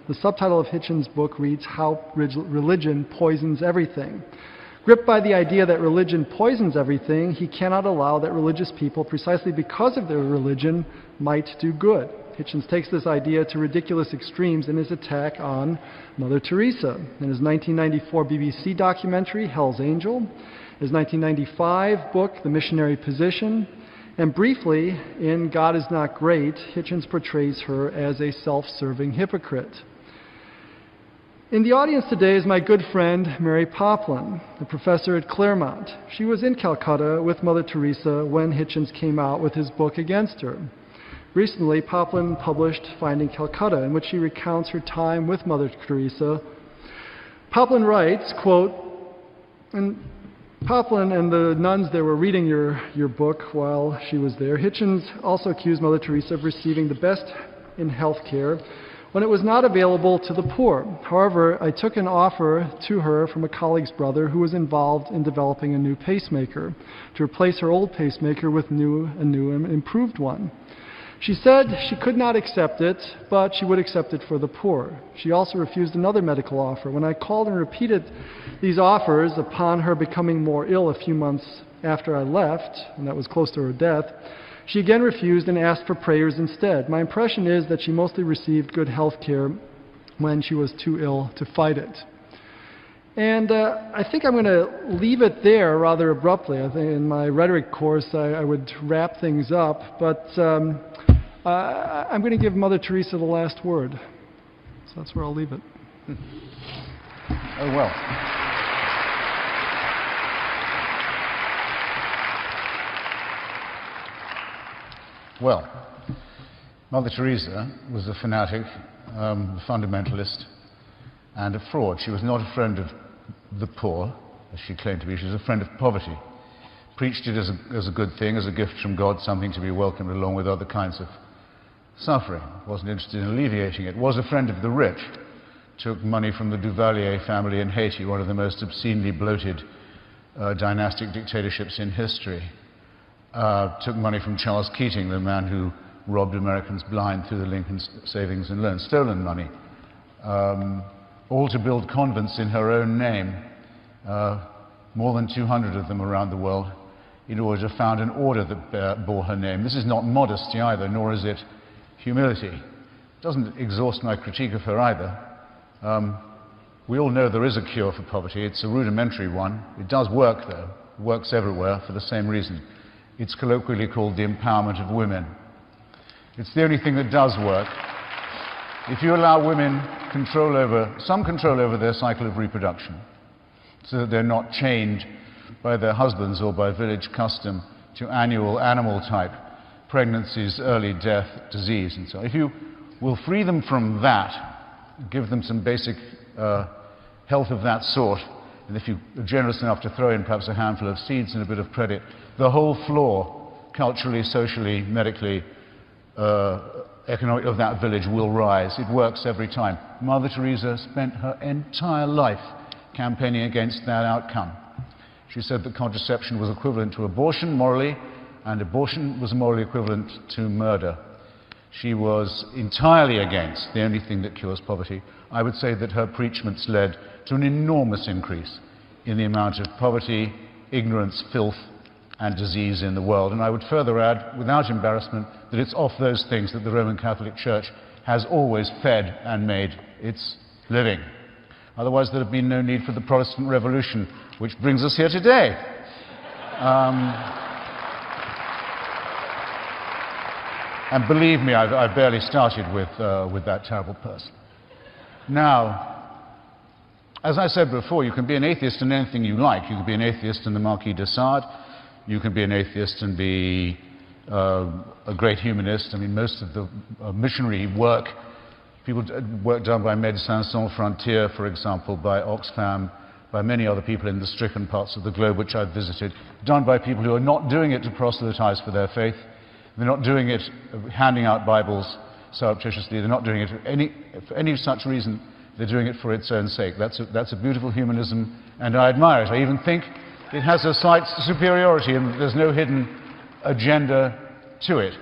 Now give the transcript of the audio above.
The subtitle of Hitchens' book reads, How Religion Poisons Everything. Gripped by the idea that religion poisons everything, he cannot allow that religious people, precisely because of their religion, might do good. Hitchens takes this idea to ridiculous extremes in his attack on Mother Teresa. In his 1994 BBC documentary, Hell's Angel, his 1995 book, The Missionary Position, and briefly, in God Is Not Great, Hitchens portrays her as a self-serving hypocrite. In the audience today is my good friend, Mary Poplin, a professor at Claremont. She was in Calcutta with Mother Teresa when Hitchens came out with his book against her. Recently, Poplin published Finding Calcutta, in which she recounts her time with Mother Teresa. Poplin writes, quote, and Poplin and the nuns there were reading your book while she was there. Hitchens also accused Mother Teresa of receiving the best in health care when it was not available to the poor. However, I took an offer to her from a colleague's brother who was involved in developing a new pacemaker to replace her old pacemaker with a new and improved one. She said she could not accept it, but she would accept it for the poor. She also refused another medical offer. When I called and repeated these offers upon her becoming more ill a few months after I left, and that was close to her death, she again refused and asked for prayers instead. My impression is that she mostly received good health care when she was too ill to fight it. And I think I'm going to leave it there rather abruptly. I think in my rhetoric course I would wrap things up, but I'm going to give Mother Teresa the last word. So that's where I'll leave it. Oh, well. Well, Mother Teresa was a fanatic, a fundamentalist, and a fraud. She was not a friend of the poor, as she claimed to be. She was a friend of poverty. Preached it as a good thing, as a gift from God, something to be welcomed along with other kinds of suffering. Wasn't interested in alleviating it. Was a friend of the rich. Took money from the Duvalier family in Haiti, one of the most obscenely bloated dynastic dictatorships in history. Took money from Charles Keating, the man who robbed Americans blind through the Lincoln Savings and Loan. Stolen money. All to build convents in her own name. More than 200 of them around the world, in order to found an order that bore her name. This is not modesty either, nor is it humility. It doesn't exhaust my critique of her either. We all know there is a cure for poverty. It's a rudimentary one. It does work, though. It works everywhere for the same reason. It's colloquially called the empowerment of women. It's the only thing that does work. If you allow women some control over their cycle of reproduction, so that they're not chained by their husbands or by village custom to annual animal-type pregnancies, early death, disease, and so on. If you will free them from that, give them some basic health of that sort, and if you are generous enough to throw in perhaps a handful of seeds and a bit of credit, the whole floor, culturally, socially, medically, economic, of that village will rise. It works every time. Mother Teresa spent her entire life campaigning against that outcome. She said that contraception was equivalent to abortion morally, and abortion was morally equivalent to murder. She was entirely against the only thing that cures poverty. I would say that her preachments led to an enormous increase in the amount of poverty, ignorance, filth, and disease in the world. And I would further add, without embarrassment, that it's off those things that the Roman Catholic Church has always fed and made its living. Otherwise, there would have been no need for the Protestant Revolution, which brings us here today. And believe me, I've barely started with that terrible person. Now, as I said before, you can be an atheist in anything you like. You can be an atheist in the Marquis de Sade. You can be an atheist and be a great humanist. I mean, most of the missionary work, work done by Médecins Sans Frontières, for example, by Oxfam, by many other people in the stricken parts of the globe which I've visited, done by people who are not doing it to proselytize for their faith. They're not doing it handing out Bibles surreptitiously. They're not doing it for any such reason. They're doing it for its own sake. That's a beautiful humanism, and I admire it. I even think it has a slight superiority, and there's no hidden agenda to it.